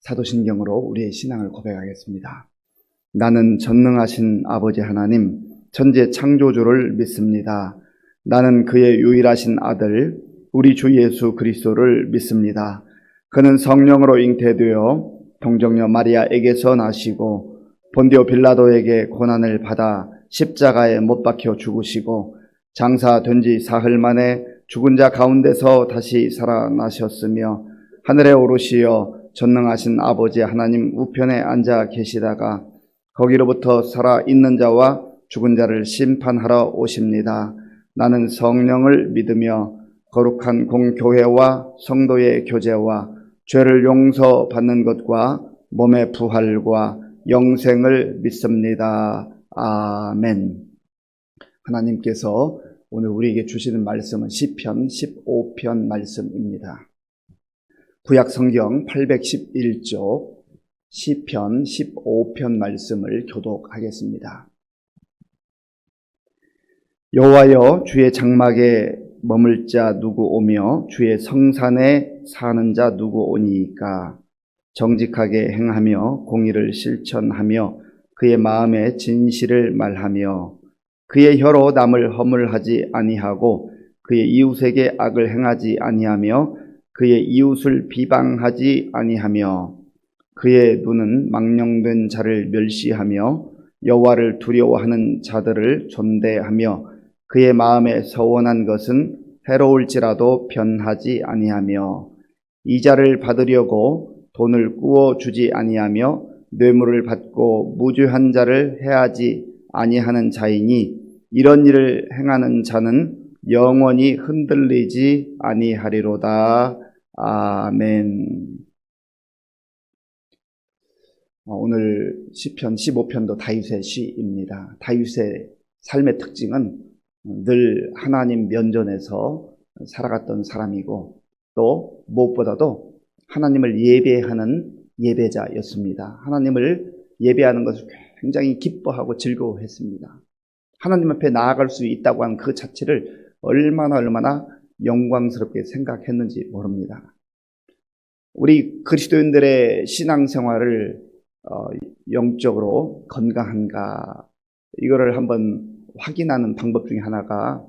사도신경으로 우리의 신앙을 고백하겠습니다. 나는 전능하신 아버지 하나님, 천지 창조주를 믿습니다. 나는 그의 유일하신 아들, 우리 주 예수 그리스도를 믿습니다. 그는 성령으로 잉태되어 동정녀 마리아에게서 나시고 본디오 빌라도에게 고난을 받아 십자가에 못 박혀 죽으시고 장사된 지 사흘 만에 죽은 자 가운데서 다시 살아나셨으며 하늘에 오르시어 전능하신 아버지 하나님 우편에 앉아 계시다가 거기로부터 살아있는 자와 죽은 자를 심판하러 오십니다. 나는 성령을 믿으며 거룩한 공교회와 성도의 교제와 죄를 용서받는 것과 몸의 부활과 영생을 믿습니다. 아멘. 하나님께서 오늘 우리에게 주시는 말씀은 시편 15편 말씀입니다. 구약 성경 811쪽 시편 15편 말씀을 교독하겠습니다. 여호와여, 주의 장막에 머물 자 누구 오며 주의 성산에 사는 자 누구 오니이까? 정직하게 행하며 공의를 실천하며 그의 마음에 진실을 말하며 그의 혀로 남을 허물하지 아니하고 그의 이웃에게 악을 행하지 아니하며 그의 이웃을 비방하지 아니하며 그의 눈은 망령된 자를 멸시하며 여호와를 두려워하는 자들을 존대하며 그의 마음에 서원한 것은 해로울지라도 변하지 아니하며 이자를 받으려고 돈을 꾸어 주지 아니하며 뇌물을 받고 무죄한 자를 해하지 아니하는 자이니 이런 일을 행하는 자는 영원히 흔들리지 아니하리로다. 아멘. 오늘 시편 15편도 다윗의 시입니다. 다윗의 삶의 특징은 늘 하나님 면전에서 살아갔던 사람이고 또 무엇보다도 하나님을 예배하는 예배자였습니다. 하나님을 예배하는 것을 굉장히 기뻐하고 즐거워했습니다. 하나님 앞에 나아갈 수 있다고 하는 그 자체를 얼마나 영광스럽게 생각했는지 모릅니다. 우리 그리스도인들의 신앙생활을 영적으로 건강한가, 이거를 한번 확인하는 방법 중에 하나가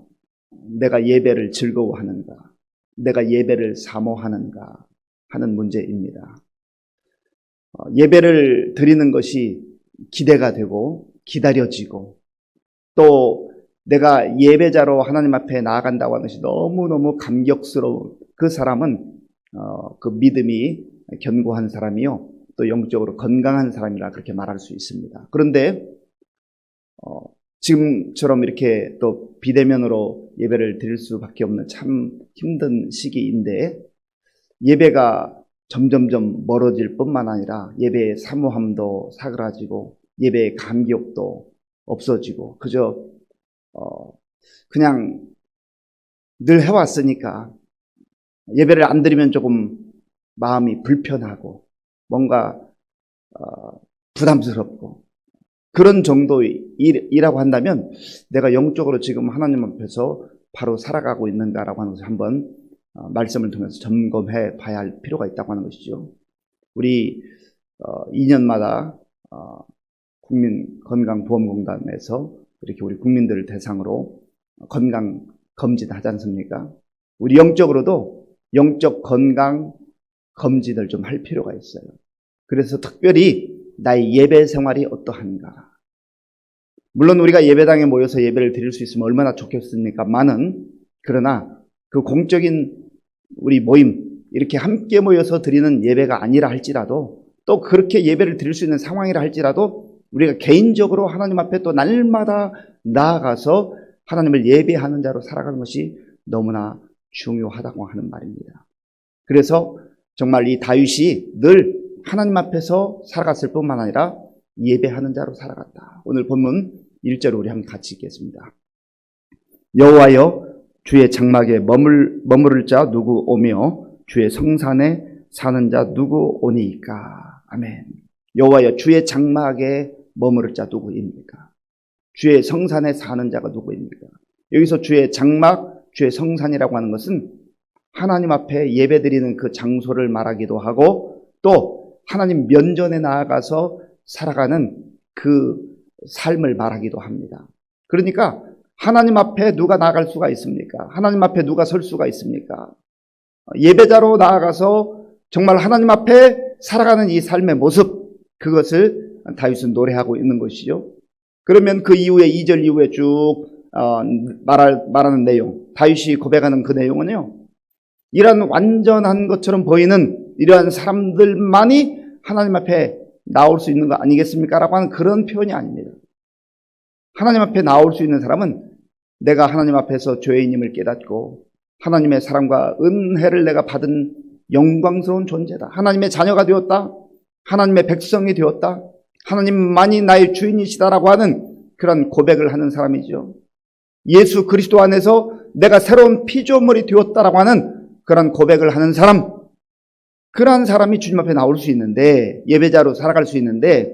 내가 예배를 즐거워하는가, 내가 예배를 사모하는가 하는 문제입니다. 예배를 드리는 것이 기대가 되고 기다려지고 또 내가 예배자로 하나님 앞에 나아간다고 하는 것이 너무너무 감격스러운 그 사람은 그 믿음이 견고한 사람이요 또 영적으로 건강한 사람이라 그렇게 말할 수 있습니다. 그런데 지금처럼 이렇게 또 비대면으로 예배를 드릴 수밖에 없는 참 힘든 시기인데 예배가 점점점 멀어질 뿐만 아니라 예배의 사모함도 사그라지고 예배의 감격도 없어지고 그저 그냥 늘 해왔으니까 예배를 안 드리면 조금 마음이 불편하고 뭔가 부담스럽고 그런 정도의 일이라고 한다면 내가 영적으로 지금 하나님 앞에서 바로 살아가고 있는가라고 하는 것을 한번 말씀을 통해서 점검해 봐야 할 필요가 있다고 하는 것이죠. 우리 2년마다 국민건강보험공단에서 이렇게 우리 국민들을 대상으로 건강 검진 하지 않습니까? 우리 영적으로도 영적 건강 검진을 좀 할 필요가 있어요. 그래서 특별히 나의 예배 생활이 어떠한가. 물론 우리가 예배당에 모여서 예배를 드릴 수 있으면 얼마나 좋겠습니까만은 그러나 그 공적인 우리 모임 이렇게 함께 모여서 드리는 예배가 아니라 할지라도 또 그렇게 예배를 드릴 수 있는 상황이라 할지라도 우리가 개인적으로 하나님 앞에 또 날마다 나아가서 하나님을 예배하는 자로 살아가는 것이 너무나 중요하다고 하는 말입니다. 그래서 정말 이 다윗이 늘 하나님 앞에서 살아갔을 뿐만 아니라 예배하는 자로 살아갔다. 오늘 본문 1절 우리 한번 같이 읽겠습니다. 여호와여, 주의 장막에 머무를 자 누구 오며 주의 성산에 사는 자 누구 오니이까? 아멘. 여호와여, 주의 장막에 머무를 자 누구입니까? 주의 성산에 사는 자가 누구입니까? 여기서 주의 장막, 주의 성산이라고 하는 것은 하나님 앞에 예배드리는 그 장소를 말하기도 하고 또 하나님 면전에 나아가서 살아가는 그 삶을 말하기도 합니다. 그러니까 하나님 앞에 누가 나아갈 수가 있습니까? 하나님 앞에 누가 설 수가 있습니까? 예배자로 나아가서 정말 하나님 앞에 살아가는 이 삶의 모습, 그것을 다윗은 노래하고 있는 것이죠. 그러면 그 이후에 2절 이후에 쭉 말하는 내용, 다윗이 고백하는 그 내용은요, 이러한 완전한 것처럼 보이는 이러한 사람들만이 하나님 앞에 나올 수 있는 거 아니겠습니까? 라고 하는 그런 표현이 아닙니다. 하나님 앞에 나올 수 있는 사람은 내가 하나님 앞에서 죄인임을 깨닫고 하나님의 사랑과 은혜를 내가 받은 영광스러운 존재다. 하나님의 자녀가 되었다. 하나님의 백성이 되었다. 하나님만이 나의 주인이시다라고 하는 그런 고백을 하는 사람이죠. 예수 그리스도 안에서 내가 새로운 피조물이 되었다라고 하는 그런 고백을 하는 사람, 그러한 사람이 주님 앞에 나올 수 있는데, 예배자로 살아갈 수 있는데,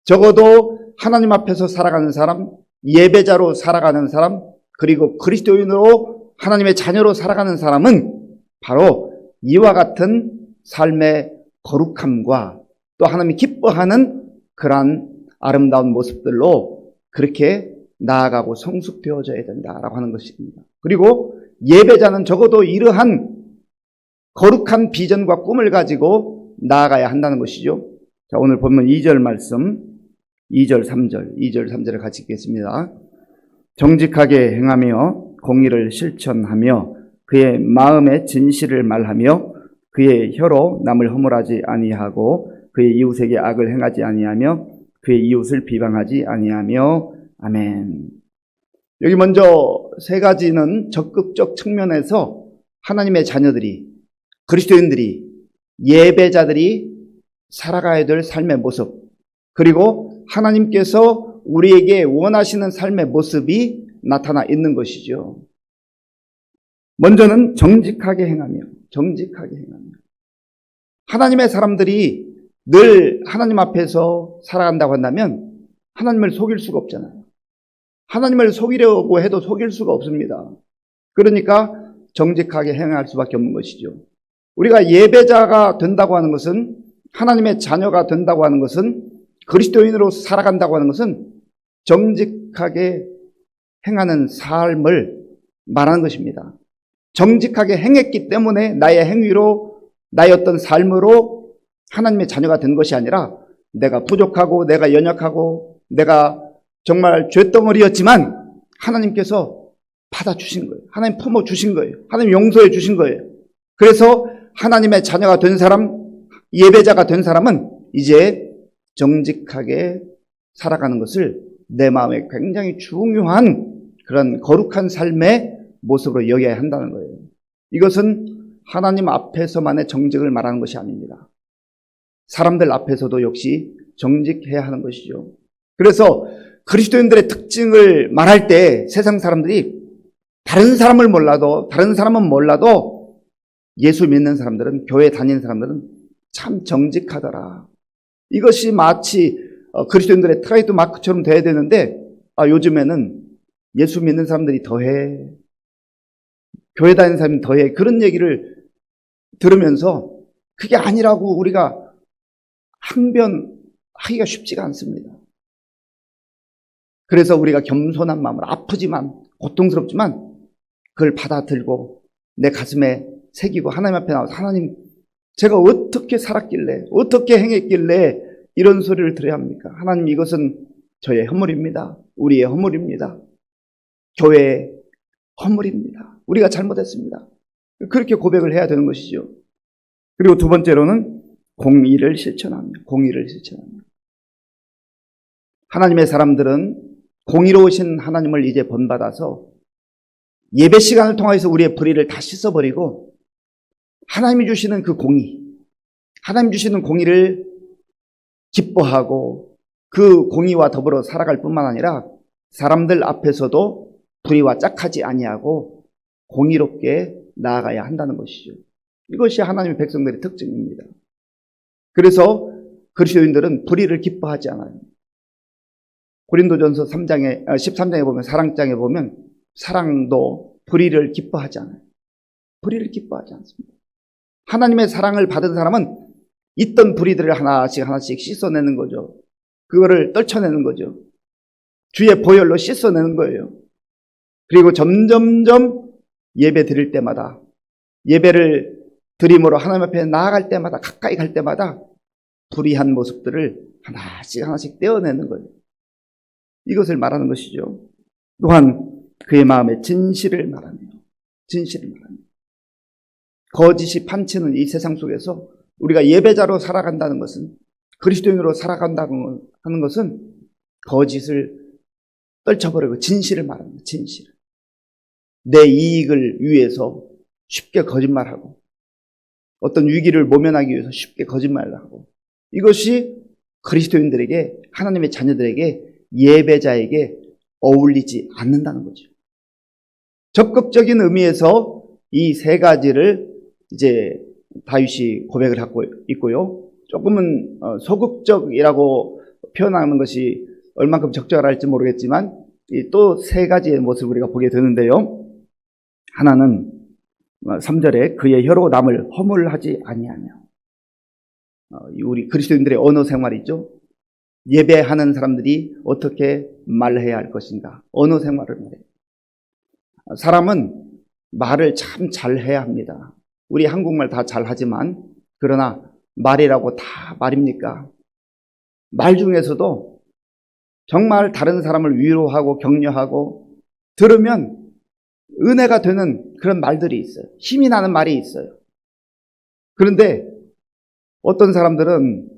적어도 하나님 앞에서 살아가는 사람, 예배자로 살아가는 사람, 그리고 그리스도인으로 하나님의 자녀로 살아가는 사람은 바로 이와 같은 삶의 거룩함과 또 하나님이 기뻐하는 그러한 아름다운 모습들로 그렇게 나아가고 성숙되어져야 된다라고 하는 것입니다. 그리고 예배자는 적어도 이러한 거룩한 비전과 꿈을 가지고 나아가야 한다는 것이죠. 자, 오늘 보면 2절 말씀, 2절 3절을 같이 읽겠습니다. 정직하게 행하며 공의를 실천하며 그의 마음에 진실을 말하며 그의 혀로 남을 허물하지 아니하고 그의 이웃에게 악을 행하지 아니하며 그의 이웃을 비방하지 아니하며. 아멘. 여기 먼저 세 가지는 적극적 측면에서 하나님의 자녀들이, 그리스도인들이, 예배자들이 살아가야 될 삶의 모습, 그리고 하나님께서 우리에게 원하시는 삶의 모습이 나타나 있는 것이죠. 먼저는 정직하게 행하며. 하나님의 사람들이 늘 하나님 앞에서 살아간다고 한다면 하나님을 속일 수가 없잖아요. 하나님을 속이려고 해도 속일 수가 없습니다. 그러니까 정직하게 행할 수밖에 없는 것이죠. 우리가 예배자가 된다고 하는 것은, 하나님의 자녀가 된다고 하는 것은, 그리스도인으로 살아간다고 하는 것은 정직하게 행하는 삶을 말하는 것입니다. 정직하게 행했기 때문에 나의 행위로, 나의 어떤 삶으로 하나님의 자녀가 된 것이 아니라 내가 부족하고 내가 연약하고 내가 정말 죄덩어리였지만 하나님께서 받아주신 거예요. 하나님 품어주신 거예요. 하나님 용서해 주신 거예요. 그래서 하나님의 자녀가 된 사람, 예배자가 된 사람은 이제 정직하게 살아가는 것을 내 마음에 굉장히 중요한 그런 거룩한 삶의 모습으로 여겨야 한다는 거예요. 이것은 하나님 앞에서만의 정직을 말하는 것이 아닙니다. 사람들 앞에서도 역시 정직해야 하는 것이죠. 그래서 그리스도인들의 특징을 말할 때 세상 사람들이 다른 사람은 몰라도 예수 믿는 사람들은, 교회 다니는 사람들은 참 정직하더라. 이것이 마치 그리스도인들의 트레이드 마크처럼 돼야 되는데 요즘에는 예수 믿는 사람들이 더해, 교회 다니는 사람이 더해, 그런 얘기를 들으면서 그게 아니라고 우리가 항변하기가 쉽지가 않습니다. 그래서 우리가 겸손한 마음으로, 아프지만 고통스럽지만 그걸 받아들고 내 가슴에 새기고 하나님 앞에 나와서, 하나님, 제가 어떻게 살았길래, 어떻게 행했길래 이런 소리를 들어야 합니까? 하나님, 이것은 저의 허물입니다. 우리의 허물입니다. 교회의 허물입니다. 우리가 잘못했습니다. 그렇게 고백을 해야 되는 것이죠. 그리고 두 번째로는 공의를 실천하며. 하나님의 사람들은 공의로우신 하나님을 이제 본받아서 예배 시간을 통해서 우리의 불의를 다 씻어버리고 하나님이 주시는 그 공의, 하나님 주시는 공의를 기뻐하고 그 공의와 더불어 살아갈 뿐만 아니라 사람들 앞에서도 불의와 짝하지 아니하고 공의롭게 나아가야 한다는 것이죠. 이것이 하나님의 백성들의 특징입니다. 그래서 그리스도인들은 불의를 기뻐하지 않아요. 고린도전서 13장에 보면, 사랑장에 보면 사랑도 불의를 기뻐하지 않아요. 불의를 기뻐하지 않습니다. 하나님의 사랑을 받은 사람은 있던 불의들을 하나씩 하나씩 씻어내는 거죠. 그거를 떨쳐내는 거죠. 주의 보혈로 씻어내는 거예요. 그리고 점점점 예배 드릴 때마다, 예배를 드림으로 하나님 앞에 나아갈 때마다, 가까이 갈 때마다 불의한 모습들을 하나씩 하나씩 떼어내는 거예요. 이것을 말하는 것이죠. 또한 그의 마음에 진실을 말하네요. 진실을 말하네요. 거짓이 판치는 이 세상 속에서 우리가 예배자로 살아간다는 것은, 그리스도인으로 살아간다고 하는 것은 거짓을 떨쳐버리고 진실을 말합니다. 진실. 내 이익을 위해서 쉽게 거짓말하고, 어떤 위기를 모면하기 위해서 쉽게 거짓말을 하고, 이것이 그리스도인들에게, 하나님의 자녀들에게, 예배자에게 어울리지 않는다는 거죠. 적극적인 의미에서 이 세 가지를 이제 다윗이 고백을 하고 있고요. 조금은 소극적이라고 표현하는 것이 얼만큼 적절할지 모르겠지만 또 세 가지의 모습을 우리가 보게 되는데요. 하나는 3절에 그의 혀로 남을 허물하지 아니하며, 우리 그리스도인들의 언어 생활이 있죠. 예배하는 사람들이 어떻게 말해야 할 것인가, 언어 생활을 말해요. 사람은 말을 참 잘해야 합니다. 우리 한국말 다 잘하지만, 그러나 말이라고 다 말입니까? 말 중에서도 정말 다른 사람을 위로하고 격려하고 들으면 은혜가 되는 그런 말들이 있어요. 힘이 나는 말이 있어요. 그런데 어떤 사람들은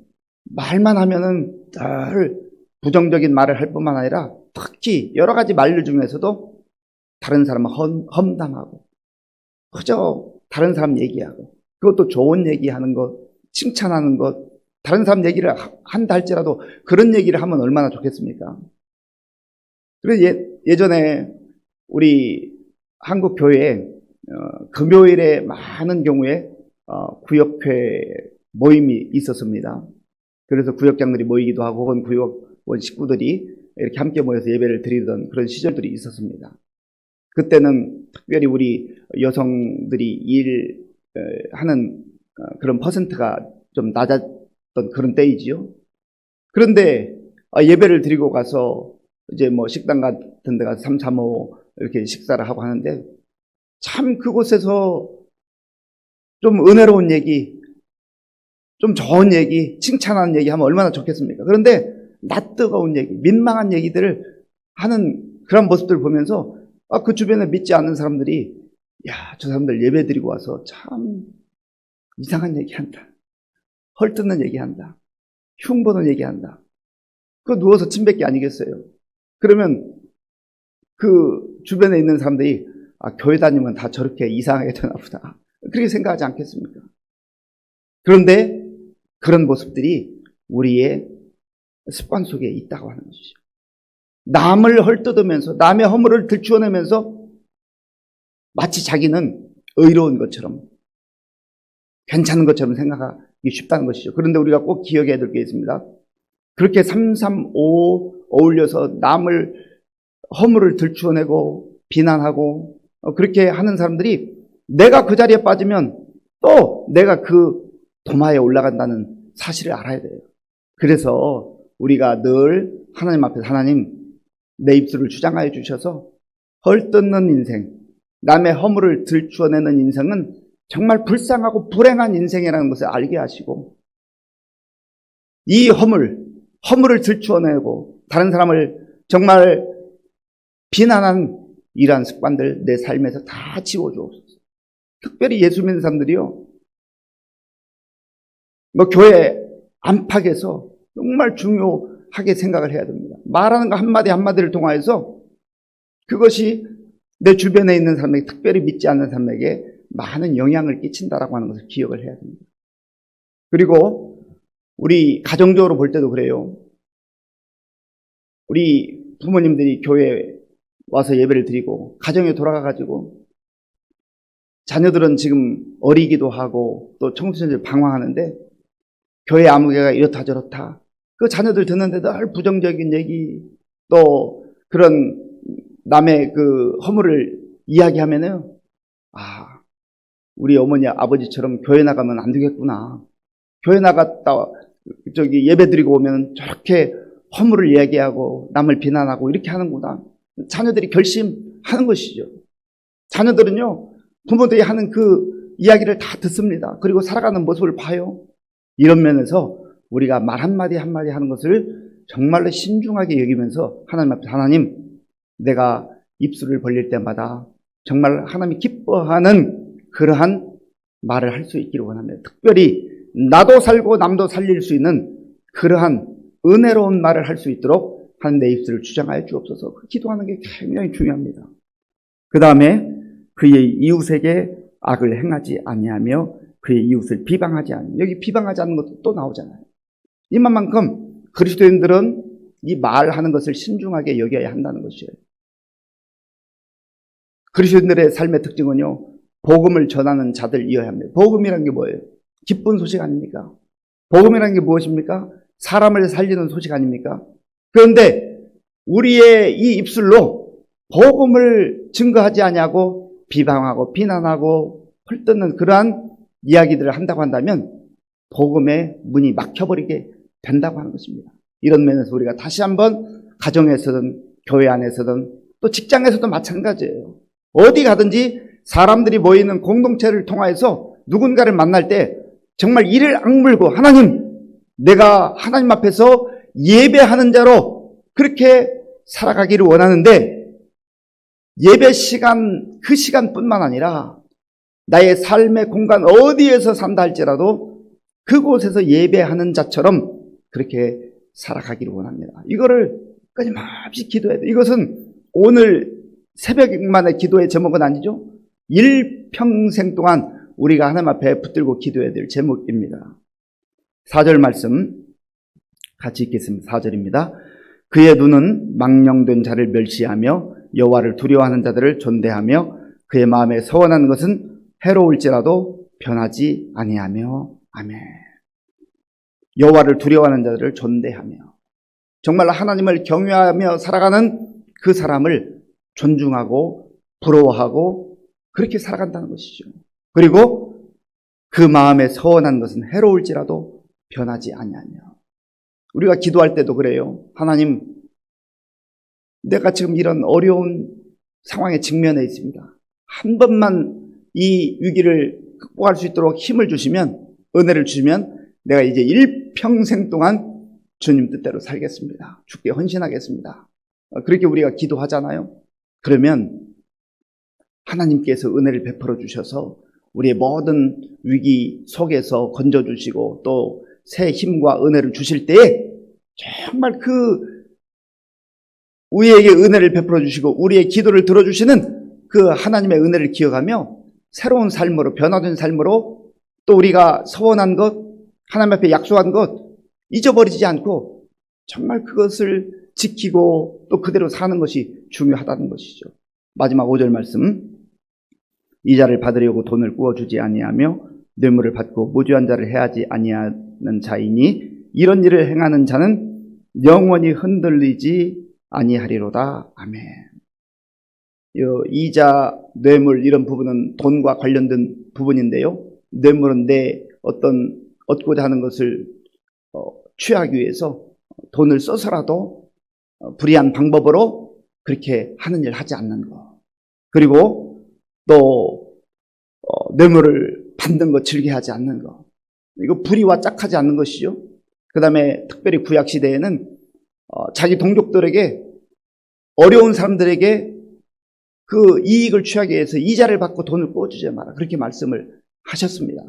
말만 하면은 늘 부정적인 말을 할 뿐만 아니라 특히 여러 가지 말들 중에서도 다른 사람을 험담하고 그저 다른 사람 얘기하고, 그것도 좋은 얘기하는 것, 칭찬하는 것, 다른 사람 얘기를 한다 할지라도 그런 얘기를 하면 얼마나 좋겠습니까? 그래서 예전에 우리 한국 교회에 금요일에 많은 경우에 구역회 모임이 있었습니다. 그래서 구역장들이 모이기도 하고 혹은 구역원 식구들이 이렇게 함께 모여서 예배를 드리던 그런 시절들이 있었습니다. 그때는 특별히 우리 여성들이 일하는 그런 퍼센트가 좀 낮았던 그런 때이지요. 그런데 예배를 드리고 가서 이제 뭐 식당 같은 데 가서 335 이렇게 식사를 하고 하는데, 참 그곳에서 좀 은혜로운 얘기, 좀 좋은 얘기, 칭찬하는 얘기 하면 얼마나 좋겠습니까? 그런데 낯뜨거운 얘기, 민망한 얘기들을 하는 그런 모습들을 보면서 그 주변에 믿지 않는 사람들이, 야, 저 사람들 예배 드리고 와서 참 이상한 얘기한다, 헐뜯는 얘기한다, 흉보는 얘기한다, 그거 누워서 침뱉기 아니겠어요? 그러면 그 주변에 있는 사람들이 교회 다니면 다 저렇게 이상하게 되나 보다, 그렇게 생각하지 않겠습니까? 그런데 그런 모습들이 우리의 습관 속에 있다고 하는 것이죠. 남을 헐뜯으면서 남의 허물을 들추어내면서 마치 자기는 의로운 것처럼, 괜찮은 것처럼 생각하기 쉽다는 것이죠. 그런데 우리가 꼭 기억해야 될 게 있습니다. 그렇게 335 어울려서 남을 허물을 들추어내고 비난하고 그렇게 하는 사람들이 내가 그 자리에 빠지면 또 내가 그 도마에 올라간다는 사실을 알아야 돼요. 그래서 우리가 늘 하나님 앞에서, 하나님, 내 입술을 주장하여 주셔서 헐뜯는 인생, 남의 허물을 들추어내는 인생은 정말 불쌍하고 불행한 인생이라는 것을 알게 하시고, 이 허물을 들추어내고 다른 사람을 정말 비난한 이러한 습관들 내 삶에서 다 지워주옵소서. 특별히 예수 믿는 사람들이요, 교회 안팎에서 정말 중요하게 생각을 해야 됩니다. 말하는 거 한마디 한마디를 통하여서 그것이 내 주변에 있는 사람에게, 특별히 믿지 않는 사람에게 많은 영향을 끼친다라고 하는 것을 기억을 해야 됩니다. 그리고 우리 가정적으로 볼 때도 그래요. 우리 부모님들이 교회에 와서 예배를 드리고 가정에 돌아가가지고 자녀들은 지금 어리기도 하고 또 청소년들 방황하는데 교회 아무개가 이렇다 저렇다, 그 자녀들 듣는데 늘 부정적인 얘기, 또 그런 남의 그 허물을 이야기하면은 우리 어머니 아버지처럼 교회 나가면 안 되겠구나, 교회 나갔다 예배 드리고 오면 저렇게 허물을 얘기하고 남을 비난하고 이렇게 하는구나. 자녀들이 결심하는 것이죠. 자녀들은요, 부모들이 하는 그 이야기를 다 듣습니다. 그리고 살아가는 모습을 봐요. 이런 면에서 우리가 말 한마디 한마디 하는 것을 정말로 신중하게 여기면서 하나님 앞에, 하나님, 내가 입술을 벌릴 때마다 정말 하나님이 기뻐하는 그러한 말을 할 수 있기를 원합니다. 특별히 나도 살고 남도 살릴 수 있는 그러한 은혜로운 말을 할 수 있도록 하나님 내 입술을 주장하여 주옵소서. 기도하는 게 굉장히 중요합니다. 그 다음에 그의 이웃에게 악을 행하지 아니하며 그의 이웃을 비방하지 않으며, 여기 비방하지 않는 것도 또 나오잖아요. 이만큼 그리스도인들은 이 말하는 것을 신중하게 여겨야 한다는 것이에요. 그리스도인들의 삶의 특징은요, 복음을 전하는 자들이어야 합니다. 복음이란 게 뭐예요? 기쁜 소식 아닙니까? 복음이란 게 무엇입니까? 사람을 살리는 소식 아닙니까? 그런데 우리의 이 입술로 복음을 증거하지 아니하고 비방하고 비난하고 헐뜯는 그러한 이야기들을 한다고 한다면 복음의 문이 막혀버리게 된다고 하는 것입니다. 이런 면에서 우리가 다시 한번 가정에서든 교회 안에서든 또 직장에서도 마찬가지예요. 어디 가든지 사람들이 모이는 공동체를 통하여서 누군가를 만날 때 정말 이를 악물고, 하나님, 내가 하나님 앞에서 예배하는 자로 그렇게 살아가기를 원하는데, 예배 시간, 그 시간뿐만 아니라 나의 삶의 공간 어디에서 산다 할지라도 그곳에서 예배하는 자처럼 그렇게 살아가기를 원합니다. 이거를 끊임없이 기도해야 돼요. 이것은 오늘 새벽만의 기도의 제목은 아니죠. 일평생 동안 우리가 하나님 앞에 붙들고 기도해야 될 제목입니다. 4절 말씀 같이 읽겠습니다. 4절입니다. 그의 눈은 망령된 자를 멸시하며 여호와를 두려워하는 자들을 존대하며 그의 마음에 서원하는 것은 해로울지라도 변하지 아니하며. 아멘. 여호와를 두려워하는 자들을 존대하며, 정말 하나님을 경외하며 살아가는 그 사람을 존중하고 부러워하고 그렇게 살아간다는 것이죠. 그리고 그 마음에 서원한 것은 해로울지라도 변하지 아니하며. 우리가 기도할 때도 그래요. 하나님, 내가 지금 이런 어려운 상황에 직면해 있습니다. 한 번만 이 위기를 극복할 수 있도록 힘을 주시면, 은혜를 주시면 내가 이제 일평생 동안 주님 뜻대로 살겠습니다. 주께 헌신하겠습니다. 그렇게 우리가 기도하잖아요. 그러면 하나님께서 은혜를 베풀어 주셔서 우리의 모든 위기 속에서 건져주시고 또 새 힘과 은혜를 주실 때에 정말 그 우리에게 은혜를 베풀어 주시고 우리의 기도를 들어주시는 그 하나님의 은혜를 기억하며 새로운 삶으로, 변화된 삶으로 또 우리가 서원한 것, 하나님 앞에 약속한 것 잊어버리지 않고 정말 그것을 지키고 또 그대로 사는 것이 중요하다는 것이죠. 마지막 5절 말씀. 이자를 받으려고 돈을 꾸어주지 아니하며 뇌물을 받고 무죄한 자를 해하지 아니하는 자이니 이런 일을 행하는 자는 영원히 흔들리지 아니하리로다. 아멘. 이자, 뇌물 이런 부분은 돈과 관련된 부분인데요. 뇌물은 내 어떤 얻고자 하는 것을 취하기 위해서 돈을 써서라도 불의한 방법으로 그렇게 하는 일을 하지 않는 것. 그리고 또 뇌물을 받는 것 즐겨 하지 않는 것. 이거 불의와 짝하지 않는 것이죠. 그 다음에 특별히 구약시대에는 자기 동족들에게, 어려운 사람들에게 그 이익을 취하기 위해서 이자를 받고 돈을 꿔주지 마라, 그렇게 말씀을 하셨습니다.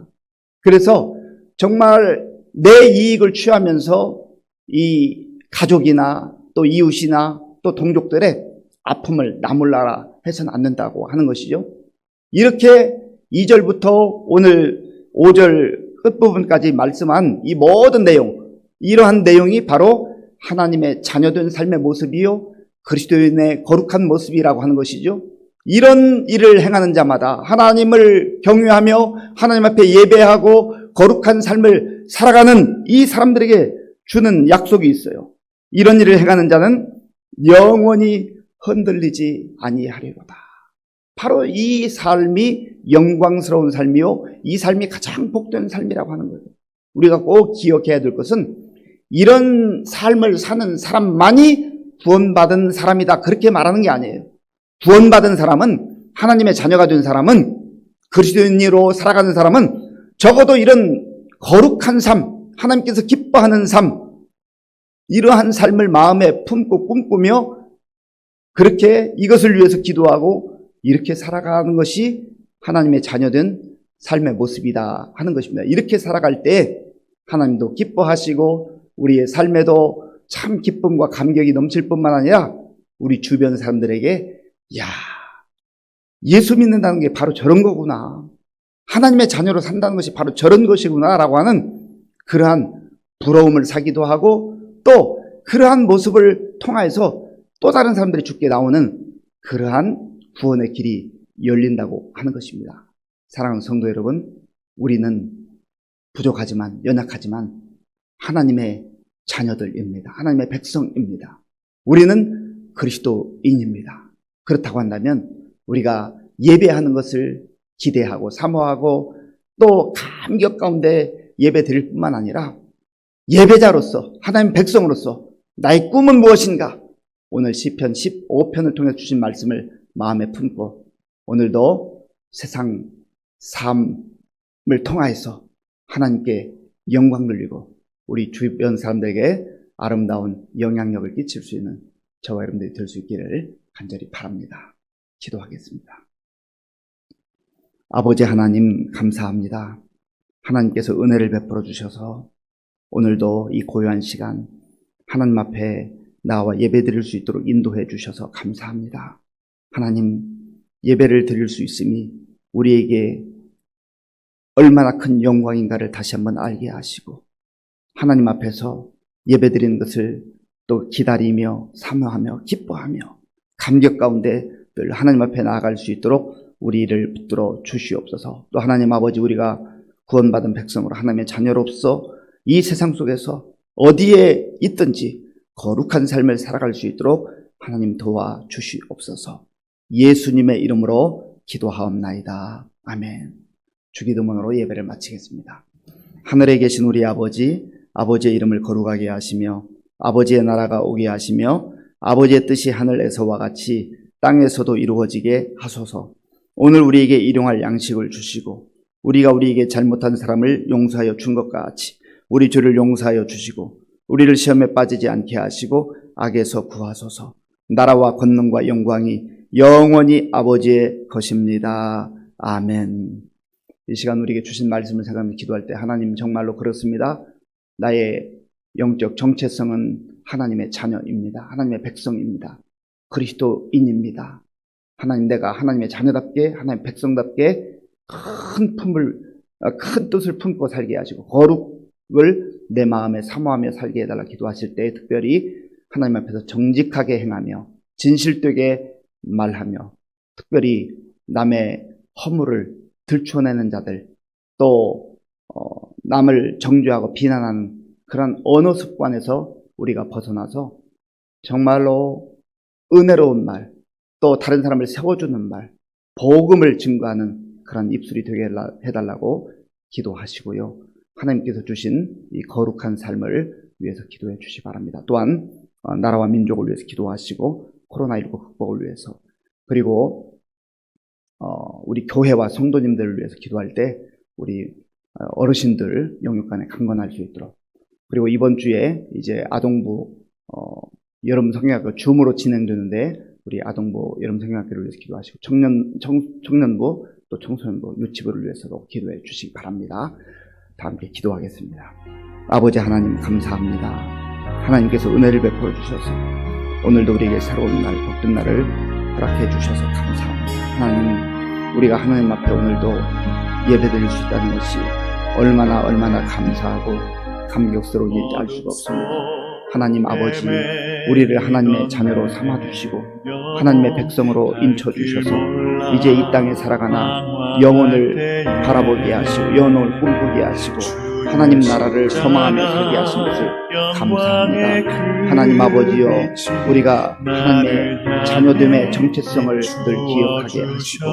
그래서 정말 내 이익을 취하면서 이 가족이나 또 이웃이나 또 동족들의 아픔을 나몰라라 해서는 안 된다고 하는 것이죠. 이렇게 2절부터 오늘 5절 끝부분까지 말씀한 이 모든 내용, 이러한 내용이 바로 하나님의 자녀된 삶의 모습이요 그리스도인의 거룩한 모습이라고 하는 것이죠. 이런 일을 행하는 자마다 하나님을 경외하며 하나님 앞에 예배하고 거룩한 삶을 살아가는 이 사람들에게 주는 약속이 있어요. 이런 일을 행하는 자는 영원히 흔들리지 아니하리로다. 바로 이 삶이 영광스러운 삶이요, 이 삶이 가장 복된 삶이라고 하는 거예요. 우리가 꼭 기억해야 될 것은 이런 삶을 사는 사람만이 구원받은 사람이다, 그렇게 말하는 게 아니에요. 구원받은 사람은, 하나님의 자녀가 된 사람은, 그리스도인으로 살아가는 사람은 적어도 이런 거룩한 삶, 하나님께서 기뻐하는 삶, 이러한 삶을 마음에 품고 꿈꾸며 그렇게 이것을 위해서 기도하고 이렇게 살아가는 것이 하나님의 자녀된 삶의 모습이다 하는 것입니다. 이렇게 살아갈 때 하나님도 기뻐하시고 우리의 삶에도 참 기쁨과 감격이 넘칠 뿐만 아니라 우리 주변 사람들에게, 야, 예수 믿는다는 게 바로 저런 거구나, 하나님의 자녀로 산다는 것이 바로 저런 것이구나 라고 하는 그러한 부러움을 사기도 하고, 또 그러한 모습을 통해서 또 다른 사람들이 죽게 나오는 그러한 구원의 길이 열린다고 하는 것입니다. 사랑하는 성도 여러분, 우리는 부족하지만, 연약하지만 하나님의 자녀들입니다. 하나님의 백성입니다. 우리는 그리스도인입니다. 그렇다고 한다면 우리가 예배하는 것을 기대하고 사모하고 또 감격 가운데 예배 드릴 뿐만 아니라 예배자로서, 하나님 백성으로서 나의 꿈은 무엇인가? 오늘 시편 15편을 통해 주신 말씀을 마음에 품고 오늘도 세상 삶을 통하여서 하나님께 영광 돌리고 우리 주변 사람들에게 아름다운 영향력을 끼칠 수 있는 저와 여러분들이 될 수 있기를 간절히 바랍니다. 기도하겠습니다. 아버지 하나님, 감사합니다. 하나님께서 은혜를 베풀어 주셔서 오늘도 이 고요한 시간 하나님 앞에 나와 예배 드릴 수 있도록 인도해 주셔서 감사합니다. 하나님, 예배를 드릴 수 있음이 우리에게 얼마나 큰 영광인가를 다시 한번 알게 하시고 하나님 앞에서 예배 드리는 것을 또 기다리며 사모하며 기뻐하며 감격 가운데 늘 하나님 앞에 나아갈 수 있도록 우리를 붙들어 주시옵소서. 또 하나님 아버지, 우리가 구원받은 백성으로 하나님의 자녀로서 이 세상 속에서 어디에 있든지 거룩한 삶을 살아갈 수 있도록 하나님 도와 주시옵소서. 예수님의 이름으로 기도하옵나이다. 아멘. 주기도문으로 예배를 마치겠습니다. 하늘에 계신 우리 아버지, 아버지의 이름을 거룩하게 하시며 아버지의 나라가 오게 하시며 아버지의 뜻이 하늘에서와 같이 땅에서도 이루어지게 하소서. 오늘 우리에게 일용할 양식을 주시고 우리가 우리에게 잘못한 사람을 용서하여 준 것과 같이 우리 죄를 용서하여 주시고 우리를 시험에 빠지지 않게 하시고 악에서 구하소서. 나라와 권능과 영광이 영원히 아버지의 것입니다. 아멘. 이 시간 우리에게 주신 말씀을 생각하며 기도할 때 하나님, 정말로 그렇습니다. 나의 영적 정체성은 하나님의 자녀입니다. 하나님의 백성입니다. 그리스도인입니다. 하나님, 내가 하나님의 자녀답게, 하나님의 백성답게 큰 뜻을 품고 살게 하시고 거룩을 내 마음에 사모하며 살게 해달라 기도하실 때 특별히 하나님 앞에서 정직하게 행하며 진실되게 말하며 특별히 남의 허물을 들추어내는 자들, 또 남을 정죄하고 비난하는 그런 언어 습관에서 우리가 벗어나서 정말로 은혜로운 말, 또 다른 사람을 세워주는 말, 복음을 증거하는 그런 입술이 되게 해달라고 기도하시고요. 하나님께서 주신 이 거룩한 삶을 위해서 기도해 주시기 바랍니다. 또한 나라와 민족을 위해서 기도하시고 코로나19 극복을 위해서, 그리고 우리 교회와 성도님들을 위해서 기도할 때 우리 어르신들 영육간에 강건할 수 있도록, 그리고 이번 주에 이제 아동부 여름 성경학교 줌으로 진행되는데 우리 아동부 여름 성경학교를 위해서 기도하시고 청년부 또 청소년부 유치부를 위해서도 기도해 주시기 바랍니다. 다 함께 기도하겠습니다. 아버지 하나님, 감사합니다. 하나님께서 은혜를 베풀어 주셔서 오늘도 우리에게 새로운 날, 복된 날을 허락해 주셔서 감사합니다. 하나님, 우리가 하나님 앞에 오늘도 예배드릴 수 있다는 것이 얼마나 감사하고 감격스러운지 알 수가 없습니다. 하나님 아버지, 우리를 하나님의 자녀로 삼아주시고 하나님의 백성으로 인쳐주셔서 이제 이 땅에 살아가나 영혼을 바라보게 하시고 영혼을 꿈꾸게 하시고 하나님 나라를 소망하며 살게 하신 것을 감사합니다. 하나님 아버지여, 우리가 하나님의 자녀됨의 정체성을 늘 기억하게 하시고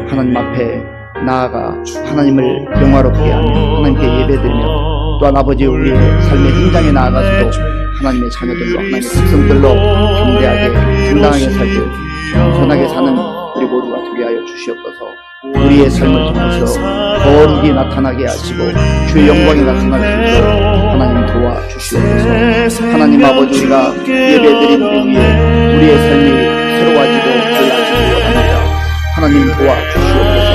하나님 앞에 나아가 하나님을 영화롭게 하며 하나님께 예배드리며 또한 아버지 우리의 삶의 현장에 나아가서도 하나님의 자녀들로 하나님의 백성들로 담대하게 당당하게 살고 선하게 사는 우리 모두가 되게 하여 주시옵소서. 우리의 삶을 통해서 거룩이 나타나게 하시고 주의 영광이 나타날 수 있도록 하나님 도와주시옵소서. 하나님 아버지 우리가 예배드린 이후에 우리의 삶이 새로워지고 달라지기 원합니다. 하나님 도와주시옵소서.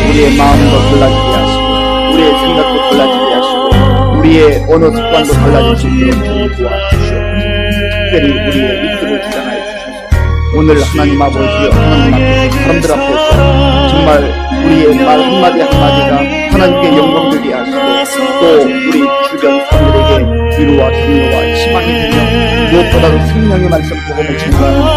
우리의 마음도 달라지게 하시고 우리의 생각도 달라지게 하시고 우리의 언어 습관도 달라질 수 있도록 주님 도와주시옵소서. 특별히 우리의 믿음을 주장하여 주셔서 오늘 하나님 아버지여 하나님 앞에 사람들 앞에서 정말 우리의 말 한마디 한마디가 하나님께 영광 되게 하시고 또 우리 주변 사람들에게 위로와 격려와 희망이 되며 무엇보다도 생명의 말씀 복음을 전하는